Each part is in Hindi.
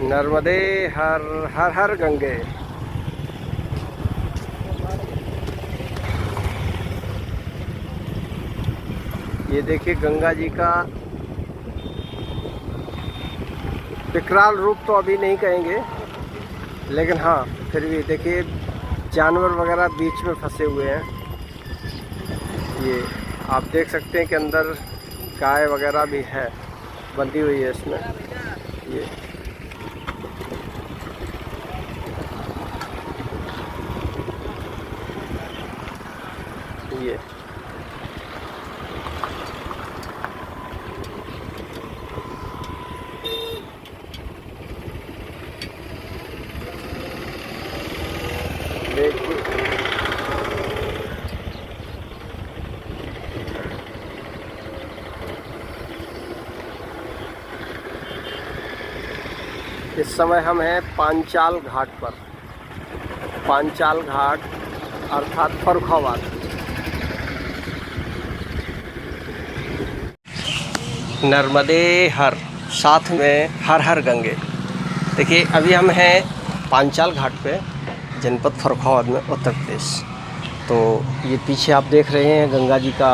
नर्मदे हर हर हर गंगे। ये देखिए गंगा जी का विकराल रूप तो अभी नहीं कहेंगे, लेकिन हाँ फिर भी देखिए जानवर वगैरह बीच में फंसे हुए हैं। ये आप देख सकते हैं कि अंदर गाय वगैरह भी है, बंधी हुई है इसमें। ये देखिए इस समय हम हैं पांचाल घाट पर। पांचाल घाट अर्थात फर्रुखाबाद। नर्मदे हर, साथ में हर हर गंगे। देखिए अभी हम हैं पांचाल घाट पे, जनपद फर्रुखाबाद में, उत्तर प्रदेश। तो ये पीछे आप देख रहे हैं गंगा जी का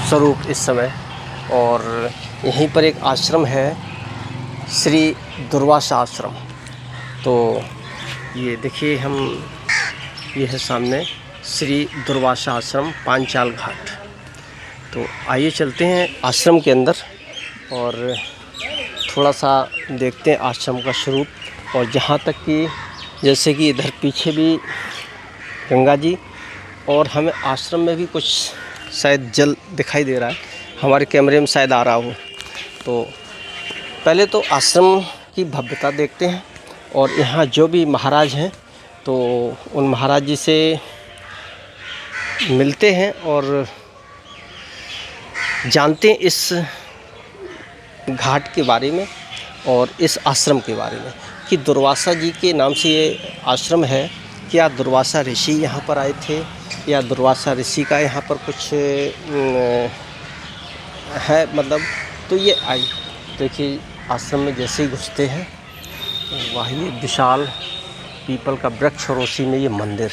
स्वरूप इस समय। और यहीं पर एक आश्रम है, श्री दुर्वासा आश्रम। तो ये देखिए ये है सामने श्री दुर्वासा आश्रम, पांचाल घाट। तो आइए चलते हैं आश्रम के अंदर और थोड़ा सा देखते हैं आश्रम का स्वरूप। और जहाँ तक कि जैसे कि इधर पीछे भी गंगा जी, और हमें आश्रम में भी कुछ शायद जल दिखाई दे रहा है, हमारे कैमरे में शायद आ रहा हो। तो पहले तो आश्रम की भव्यता देखते हैं और यहाँ जो भी महाराज हैं तो उन महाराज जी से मिलते हैं और जानते हैं इस घाट के बारे में और इस आश्रम के बारे में कि दुर्वासा जी के नाम से ये आश्रम है। क्या दुर्वासा ऋषि यहाँ पर आए थे या दुर्वासा ऋषि का यहाँ पर कुछ है मतलब। तो ये आई देखिए आश्रम में जैसे ही घुसते हैं वही विशाल पीपल का वृक्ष और उसी में ये मंदिर।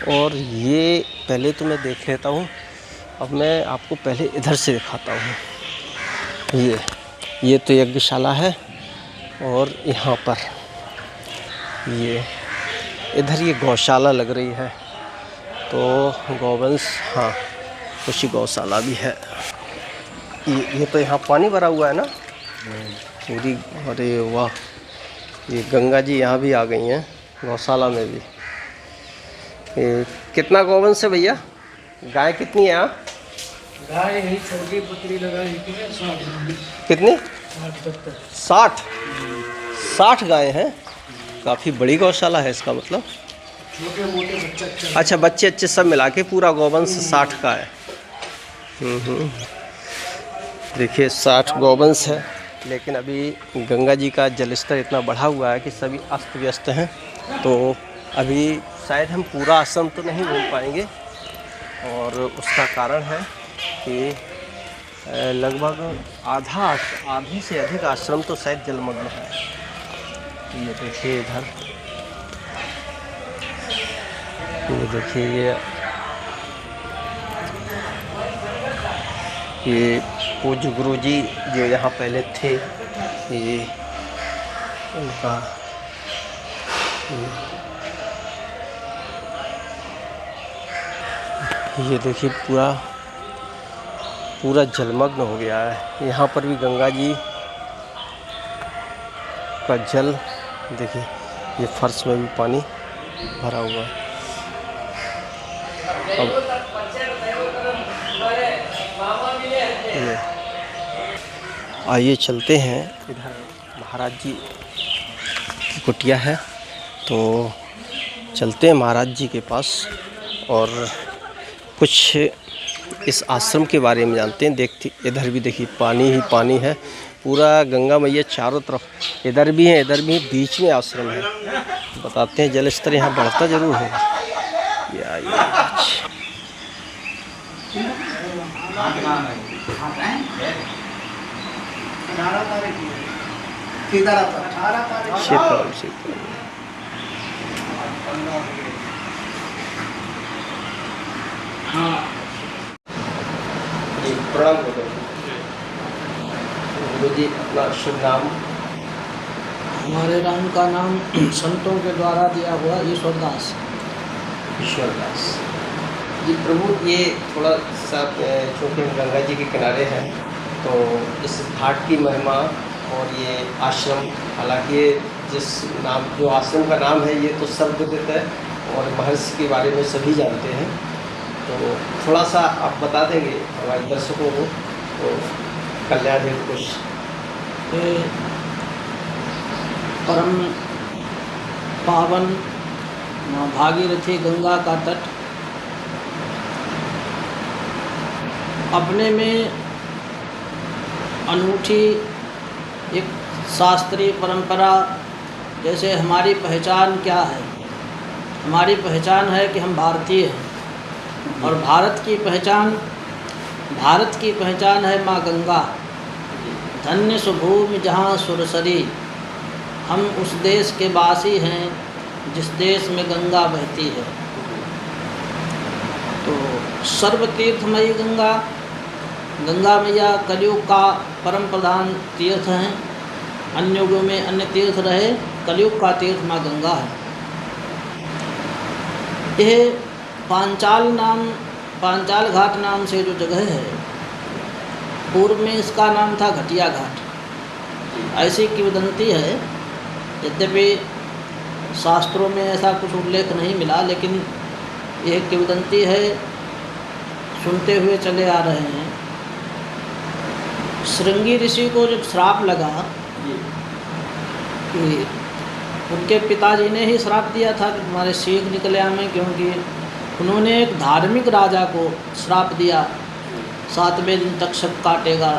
और ये पहले तो मैं देख लेता हूँ, अब मैं आपको पहले इधर से दिखाता हूँ। ये तो यज्ञशाला है और यहाँ पर ये इधर ये गौशाला लग रही है। तो गौवंश, हाँ कुछ गौशाला भी है। ये तो यहाँ पानी भरा हुआ है ना पूरी। अरे वाह, ये गंगा जी यहाँ भी आ गई हैं गौशाला में भी। ये कितना गौवंश है भैया? गाय कितनी है यहाँ? गाय यही छोटी बकरी लगा कितनी? 60 गाय हैं। काफ़ी बड़ी गौशाला है इसका मतलब। छोटे मोटे बच्चे, अच्छा बच्चे अच्छे सब मिला के पूरा गौवंश 60 का है। देखिए 60 गौवंश है, लेकिन अभी गंगा जी का जलस्तर इतना बढ़ा हुआ है कि सभी अस्त व्यस्त हैं। तो अभी शायद हम पूरा आश्रम तो नहीं घूम पाएंगे और उसका कारण है कि लगभग आधे से अधिक आश्रम तो शायद जलमग्न है। ये देखिए इधर, ये देखिए ये पूज्य गुरु जी जो यहाँ पहले थे, ये उनका ये देखिए पूरा जलमग्न हो गया है। यहाँ पर भी गंगा जी का जल देखिए, ये फर्श में भी पानी भरा हुआ है। अब आइए चलते हैं, इधर महाराज जी की कुटिया है तो चलते हैं महाराज जी के पास और कुछ इस आश्रम के बारे में जानते हैं। देखते इधर भी देखिए पानी ही पानी है, पूरा गंगा मैया चारों तरफ, इधर भी है इधर भी है, बीच में आश्रम है। बताते हैं जल स्तर यहाँ बढ़ता ज़रूर है। शीतल शीतल। हाँ जी प्रणाम गुरु जी, अपना शुभ नाम। हमारे राम का नाम संतों के द्वारा दिया हुआ ईश्वरदास। ईश्वरदास जी। प्रभु ये थोड़ा सा चूँकि हम गंगा जी के किनारे हैं तो इस घाट की महिमा और ये आश्रम, हालांकि ये जिस नाम जो आश्रम का नाम है ये तो सर्वविदित है और महर्षि के बारे में सभी जानते हैं, तो थोड़ा सा आप बता देंगे हमारे दर्शकों को तो कल्याण हेतु कुछ। ये परम पावन माँ भागीरथी गंगा का तट अपने में अनूठी एक शास्त्रीय परंपरा। जैसे हमारी पहचान क्या है, हमारी पहचान है कि हम भारतीय हैं और भारत की पहचान है माँ गंगा। धन्य सुभूमि जहाँ सुरसरी, हम उस देश के वासी हैं जिस देश में गंगा बहती है। तो सर्वतीर्थमयी गंगा, गंगा मैया कलयुग का परम प्रधान तीर्थ हैं। अन्य युगों में अन्य तीर्थ रहे, कलयुग का तीर्थ माँ गंगा है। यह पांचाल घाट नाम से जो जगह है, पूर्व में इसका नाम था घटिया घाट। ऐसी किंवदंती है, यद्यपि शास्त्रों में ऐसा कुछ उल्लेख नहीं मिला, लेकिन यह किंवदंती है, सुनते हुए चले आ रहे हैं। श्रृंगी ऋषि को जब श्राप लगा कि उनके पिताजी ने ही श्राप दिया था कि तुम्हारे सींग निकले आए, क्योंकि उन्होंने एक धार्मिक राजा को श्राप दिया 7वें दिन तक शक काटेगा।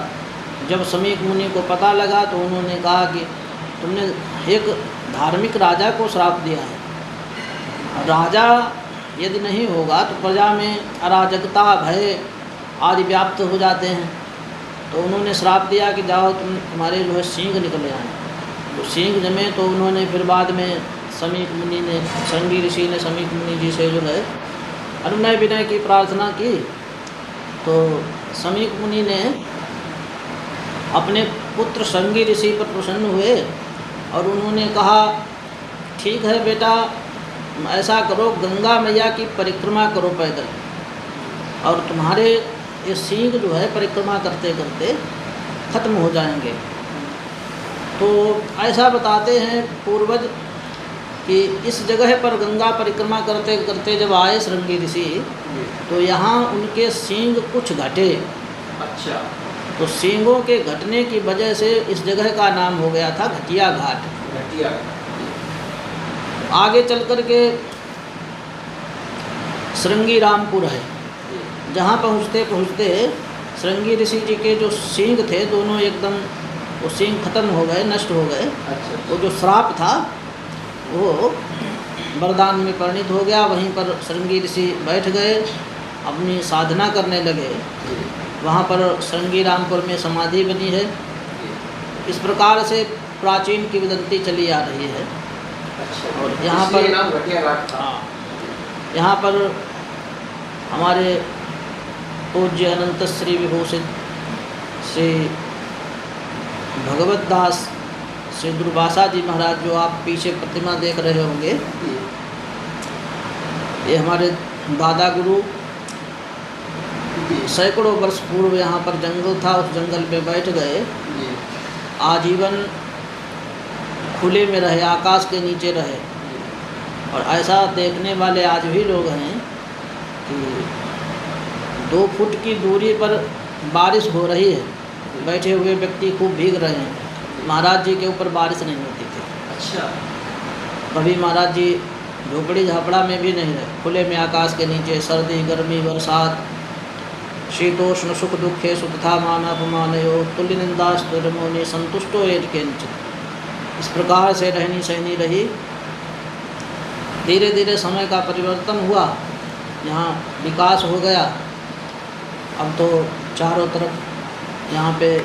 जब समीक मुनि को पता लगा तो उन्होंने कहा कि तुमने एक धार्मिक राजा को श्राप दिया है। राजा यदि नहीं होगा तो प्रजा में अराजकता, भय आदि व्याप्त हो जाते हैं। तो उन्होंने श्राप दिया कि जाओ तुम्हारे जो है सींग निकले आए। तो सींग जमे तो उन्होंने फिर बाद में समीक मुनि ने, श्रृंगी ऋषि ने समीक मुनि जी से जो है अनुनय विनय की प्रार्थना की। तो समीक मुनि ने अपने पुत्र श्रृंगी ऋषि पर प्रसन्न हुए और उन्होंने कहा, ठीक है बेटा, ऐसा करो, गंगा मैया की परिक्रमा करो पैदल, और तुम्हारे ये सींग जो है परिक्रमा करते करते खत्म हो जाएंगे। तो ऐसा बताते हैं पूर्वज कि इस जगह पर गंगा परिक्रमा करते करते जब आए श्रृंगी ऋषि, तो यहाँ उनके सींग कुछ घटे। अच्छा। तो सींगों के घटने की वजह से इस जगह का नाम हो गया था घटिया घाट। घटिया। आगे चल कर के श्रृंगी रामपुर है, जहाँ पहुँचते पहुँचते श्रृंगी ऋषि जी के जो सींग थे दोनों एकदम वो सींग खत्म हो गए, नष्ट हो गए। अच्छा। वो जो श्राप था वो वरदान में परिणित हो गया। वहीं पर श्रृंगी ऋषि बैठ गए, अपनी साधना करने लगे। वहाँ पर श्रृंगी रामपुर में समाधि बनी है। इस प्रकार से प्राचीन किंवदंती चली आ रही है। अच्छा। और यहाँ पर नाम घटिया घाट था। हाँ, यहाँ पर हमारे पूज्य अनंत श्री विभूषित श्री भगवत दास श्री दुर्वासा जी महाराज, जो आप पीछे प्रतिमा देख रहे होंगे, ये हमारे दादा गुरु सैकड़ों वर्ष पूर्व यहाँ पर जंगल था, उस जंगल में बैठ गए, आजीवन खुले में रहे, आकाश के नीचे रहे। और ऐसा देखने वाले आज भी लोग हैं कि 2 फुट की दूरी पर बारिश हो रही है, बैठे हुए व्यक्ति खूब भीग रहे हैं। महाराज जी के ऊपर बारिश नहीं होती थी। अच्छा। कभी महाराज जी झोपड़ी झापड़ा में भी नहीं रहे, खुले में आकाश के नीचे, सर्दी गर्मी बरसात, शीतोष्ण सुख दुखे सुतथा मान अपमानयो तुल्य निंदा स्तुरमोनि संतुष्टो एज केंचित। इस प्रकार से रहनी सहनी रही। धीरे धीरे समय का परिवर्तन हुआ, यहाँ विकास हो गया। अब तो चारों तरफ यहाँ पे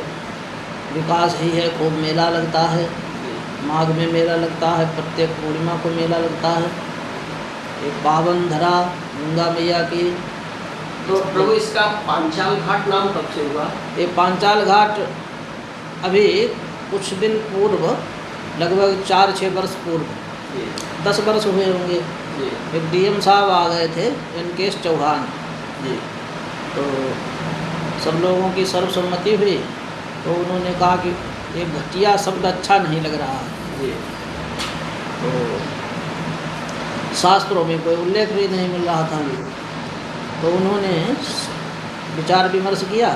विकास ही है, खूब मेला लगता है। माघ में मेला लगता है, प्रत्येक पूर्णिमा को मेला लगता है। एक पावन धरा गंगा मैया की। तो प्रभु इसका पांचाल घाट नाम कब से हुआ? ये पांचाल घाट अभी कुछ दिन पूर्व, लगभग 4-6 वर्ष पूर्व, 10 वर्ष हुए होंगे, एक डीएम साहब आ गए थे, वेंकटेश चौहान जी। तो सब लोगों की सर्वसम्मति हुई, तो उन्होंने कहा कि ये घटिया शब्द अच्छा नहीं लग रहा है। जी। तो शास्त्रों में कोई उल्लेख भी नहीं मिल रहा था, तो उन्होंने विचार विमर्श किया,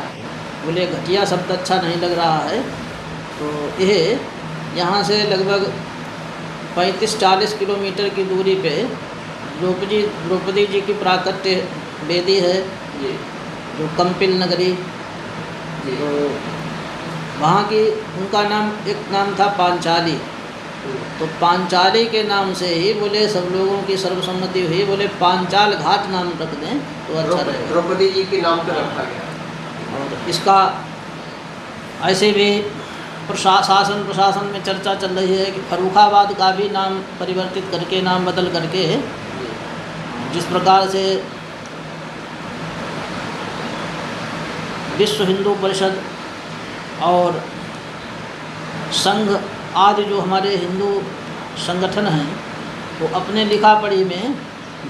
बोले घटिया शब्द अच्छा नहीं लग रहा है, तो यह यहाँ से लगभग 35-40 किलोमीटर की दूरी पे द्रौपदी जी की प्राकट्य वेदी है, जी। जो कंपिल नगरी। जी। तो वहाँ की, उनका नाम, एक नाम था पांचाली, तो पांचाली के नाम से ही बोले सब लोगों की सर्वसम्मति हुई, बोले पांचाल घाट नाम रख दें तो अच्छा रहेगा। द्रौपदी जी के नाम पर रखा गया। और इसका ऐसे भी प्रशासन में चर्चा चल रही है कि फर्रुखाबाद का भी नाम परिवर्तित करके, नाम बदल करके, जिस प्रकार से विश्व हिंदू परिषद और संघ आदि जो हमारे हिंदू संगठन हैं, वो अपने लिखा पढ़ी में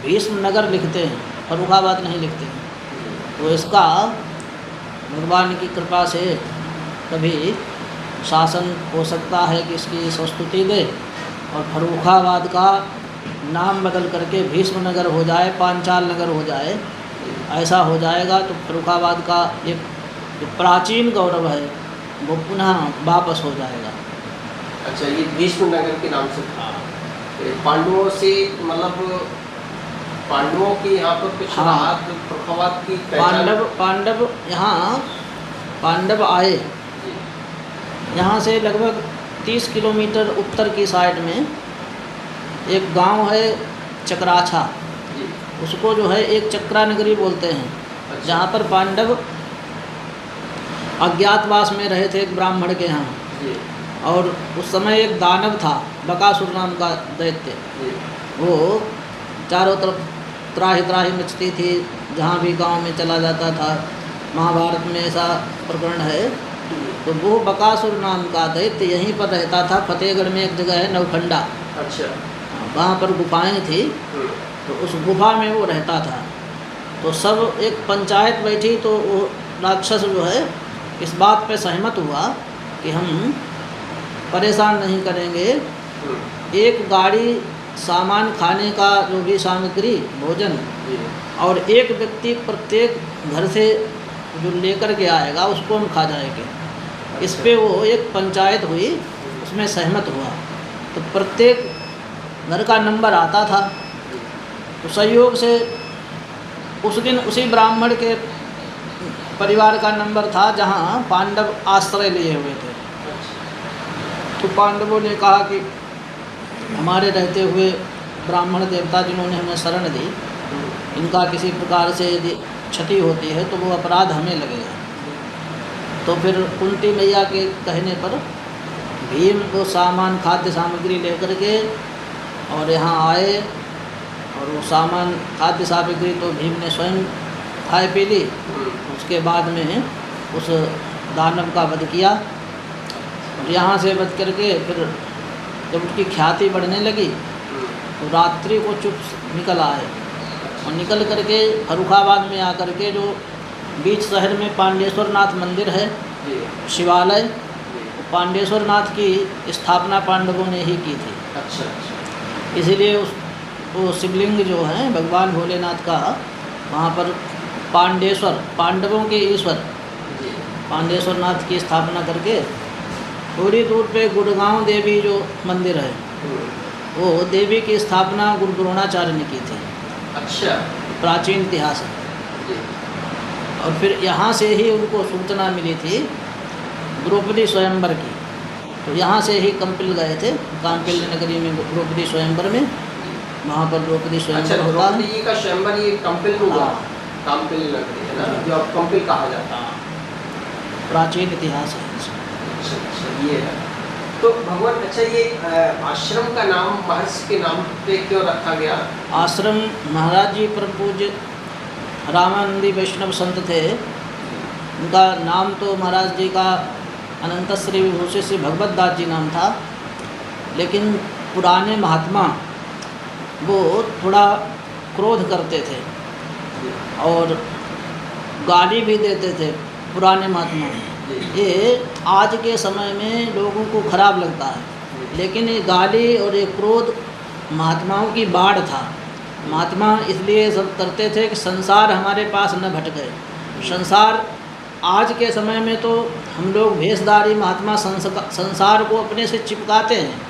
भीष्म नगर लिखते हैं, फर्रुखाबाद नहीं लिखते हैं। तो इसका भगवान की कृपा से कभी शासन हो सकता है कि इसकी संस्तुति दे और फर्रुखाबाद का नाम बदल करके भीष्म नगर हो जाए, पांचाल नगर हो जाए। ऐसा हो जाएगा तो फर्रुखाबाद का एक जो प्राचीन गौरव है वो पुनः वापस हो जाएगा। अच्छा, ये भीष्म नगर के नाम से था। पांडवों से, मतलब पांडवों की यहाँ पर कुछ राहत, फर्रुखाबाद की पहचान। पांडव यहाँ पांडव आए, यहाँ से लगभग 30 किलोमीटर उत्तर की साइड में एक गांव है चक्राछा, उसको जो है एक चक्रा नगरी बोलते हैं। अच्छा। जहाँ पर पांडव अज्ञातवास में रहे थे एक ब्राह्मण के यहाँ, और उस समय एक दानव था, बकासुर नाम का दैत्य, वो चारों तरफ त्राही त्राही मचती थी, जहाँ भी गांव में चला जाता था। महाभारत में ऐसा प्रकरण है। तो वो बकासुर नाम का दैत्य यहीं पर रहता था। फतेहगढ़ में एक जगह है नवखंडा, अच्छा, वहाँ पर गुफाएं थी, तो उस गुफा में वो रहता था। तो सब एक पंचायत बैठी, तो वो राक्षस जो है इस बात पे सहमत हुआ कि हम परेशान नहीं करेंगे, एक गाड़ी सामान खाने का जो भी सामग्री, भोजन, और एक व्यक्ति प्रत्येक घर से जो लेकर के आएगा उसको हम खा जाएंगे। इस पे वो एक पंचायत हुई, उसमें सहमत हुआ। तो प्रत्येक घर का नंबर आता था। तो संयोग से उस दिन उसी ब्राह्मण के परिवार का नंबर था जहाँ पांडव आश्रय लिए हुए थे। तो पांडवों ने कहा कि हमारे रहते हुए ब्राह्मण देवता जिन्होंने हमें शरण दी, इनका किसी प्रकार से यदि क्षति होती है तो वो अपराध हमें लगेगा। तो फिर कुंती मैया के कहने पर भीम वो सामान, खाद्य सामग्री लेकर के और यहाँ आए, और वो सामान, खाद्य सामग्री तो भीम ने स्वयं खाए पी ली। उसके बाद में उस दानव का वध किया, और यहाँ से बच करके फिर जब उसकी ख्याति बढ़ने लगी तो रात्रि को चुप निकल आए, और निकल करके फर्रुखाबाद में आकर के जो बीच शहर में पांडेश्वर नाथ मंदिर है, शिवालय, पांडेश्वर नाथ की स्थापना पांडवों ने ही की थी। अच्छा। इसीलिए वो शिवलिंग जो है भगवान भोलेनाथ का, वहाँ पर पांडेश्वर, पांडवों के ईश्वर पांडेश्वर नाथ की स्थापना करके थोड़ी दूर पे गुड़गांव देवी जो मंदिर है, वो देवी की स्थापना गुरु द्रोणाचार्य ने की थी। अच्छा। प्राचीन इतिहास है। और फिर यहाँ से ही उनको सूचना मिली थी द्रौपदी स्वयंवर की, तो यहाँ से ही कंपिल गए थे, कांपिल नगरी में द्रौपदी स्वयंवर में, वहाँ पर द्रौपदी स्वयंवर होता है। द्रौपदी जी का स्वयंवर ये कंपिल में हुआ, कांपिल नगरी है ना, जो अब कंपिल कहा जाता है। प्राचीन इतिहास है। अच्छा, ये है। तो भगवान अच्छा ये आश्रम का नाम महर्षि के नाम पे क्यों रखा गया? आश्रम महाराज जी परम पूज्य रामानंदी वैष्णव संत थे। उनका नाम तो महाराज जी का अनंत श्री विभूषित श्री भगवत दास जी नाम था, लेकिन पुराने महात्मा वो थोड़ा क्रोध करते थे और गाली भी देते थे। पुराने महात्मा ये आज के समय में लोगों को खराब लगता है, लेकिन ये गाली और ये क्रोध महात्माओं की बाढ़ था। महात्मा इसलिए सब करते थे कि संसार हमारे पास न भटके। संसार आज के समय में तो हम लोग भेषधारी महात्मा संसार को अपने से चिपकाते हैं,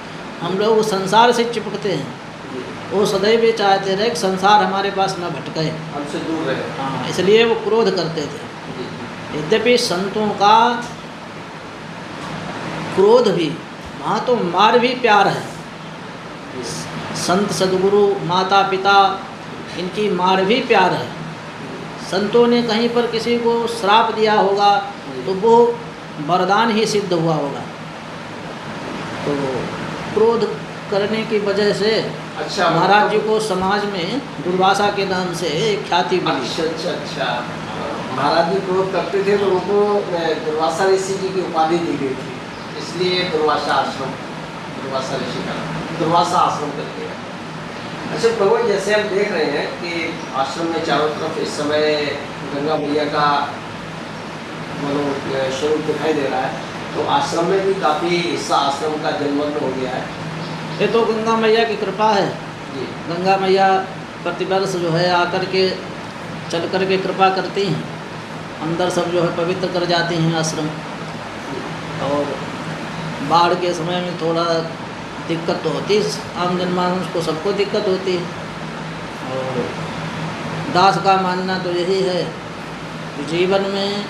हम लोग संसार से चिपकते हैं। वो सदैव ये चाहते रहे कि संसार हमारे पास न भटके, हमसे दूर रहे। हाँ, इसलिए वो क्रोध करते थे। यद्यपि संतों का क्रोध भी, वहाँ तो मार भी प्यार है। संत सद्गुरु माता पिता इनकी मार भी प्यार है। संतों ने कहीं पर किसी को श्राप दिया होगा तो वो वरदान ही सिद्ध हुआ होगा। तो क्रोध करने की वजह से अच्छा, महाराज जी को समाज में दुर्वासा के नाम से एक ख्याति मिली। अच्छा। महाराज जी क्रोध करते थे तो उनको दुर्वासा ऋषि जी की उपाधि दी गई थी, इसलिए दुर्वासा आश्रम, दुर्वासा ऋषि का दुर्वासा आश्रम करके। अच्छा भगवान, जैसे हम देख रहे हैं कि आश्रम में चारों तरफ इस समय गंगा मैया का स्वरूप दिखाई दे रहा है, तो आश्रम में भी काफ़ी हिस्सा आश्रम का जलमग्न हो गया है। ये तो गंगा मैया की कृपा है जी। गंगा मैया प्रतिवर्ष जो है आकर के चल कर के कृपा करती हैं, अंदर सब जो है पवित्र कर जाती हैं आश्रम। और बाढ़ के समय में थोड़ा दिक्कत तो होती है, आम जनमानस को सबको दिक्कत होती है। और दास का मानना तो यही है कि जीवन में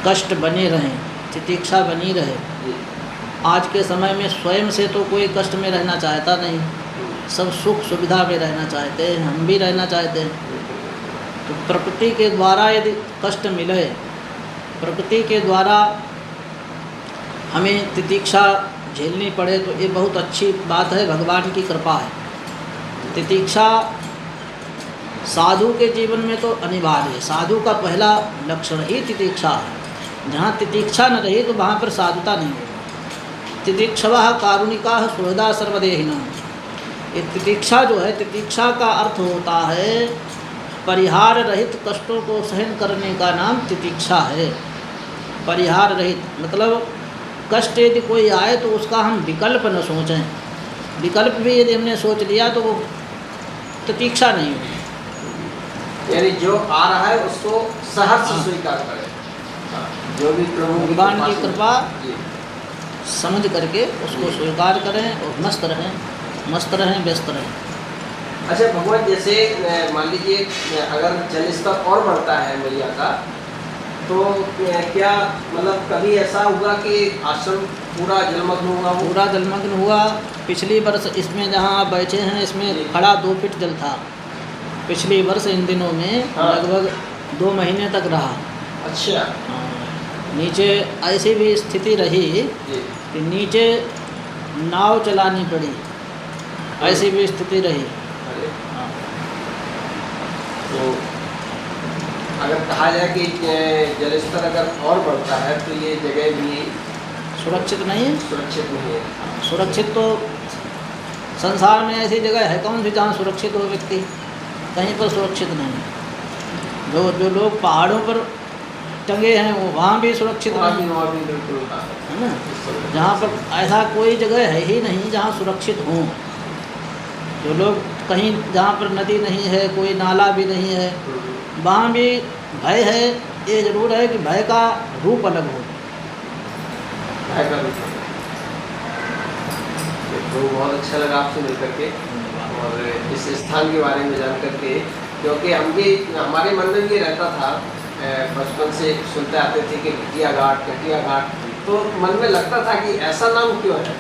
कष्ट बने रहें, तितिक्षा बनी रहे। आज के समय में स्वयं से तो कोई कष्ट में रहना चाहता नहीं, सब सुख सुविधा में रहना चाहते हैं, हम भी रहना चाहते हैं। तो प्रकृति के द्वारा यदि कष्ट मिले, प्रकृति के द्वारा हमें तितिक्षा झेलनी पड़े, तो ये बहुत अच्छी बात है, भगवान की कृपा है। तितिक्षा साधु के जीवन में तो अनिवार्य है। साधु का पहला लक्षण ही तितिक्षा है। जहाँ तितिक्षा न रही तो वहाँ पर साधुता नहीं होगी। तितिक्षवः कारुणिकाः सुहृदा सर्वदेहिनां। ये तितिक्षा जो है, तितिक्षा का अर्थ होता है परिहार रहित कष्टों को सहन करने का नाम तितिक्षा है। परिहार रहित मतलब कष्ट यदि कोई आए तो उसका हम विकल्प न सोचें। विकल्प भी यदि हमने सोच लिया तो वो तितिक्षा नहीं होगी। यानी जो आ रहा है उसको सहर्ष स्वीकार करें, जो भी प्रभु भगवान की कृपा समझ करके उसको स्वीकार करें और मस्त रहें, व्यस्त रहें। अच्छा भगवान, जैसे मान लीजिए अगर जल स्तर और बढ़ता है मैया का, तो क्या मतलब कभी ऐसा हुआ कि आश्रम पूरा जलमग्न हुआ? पूरा जलमग्न हुआ। पिछली वर्ष इसमें जहाँ आप बैठे हैं इसमें खड़ा 2 फीट जल था। पिछली वर्ष इन दिनों में लगभग 2 महीने तक रहा। अच्छा। नीचे ऐसी भी स्थिति रही कि नीचे नाव चलानी पड़ी, ऐसी भी स्थिति रही। तो अगर कहा जाए कि जल स्तर अगर और बढ़ता है तो ये जगह भी सुरक्षित नहीं है। सुरक्षित नहीं है। सुरक्षित तो संसार में ऐसी जगह है कौन सी जहाँ सुरक्षित हो व्यक्ति? कहीं पर सुरक्षित नहीं। जो लोग पहाड़ों पर टंगे हैं वो वहाँ भी सुरक्षित नहीं है ना। जहाँ पर ऐसा कोई जगह है ही नहीं जहाँ सुरक्षित हों। जो लोग कहीं जहाँ पर नदी नहीं है, कोई नाला भी नहीं है, वहाँ भी भय है। ये जरूर है कि भय का रूप अलग हो। भय का रूप तो बहुत अच्छा लगा आपसे मिल करके और इस स्थान के बारे में जान करके, क्योंकि हमारे मन में ये रहता था, बचपन से सुनते आते थे कि घटिया घाट, तो मन में लगता था कि ऐसा नाम क्यों है।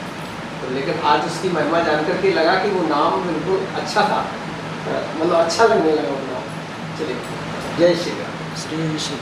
तो लेकिन आज उसकी महिमा जान करके लगा कि वो नाम बिल्कुल अच्छा था, मतलब अच्छा लगने लगा वो नाम। चलिए, जय श्री राम। श्री श्री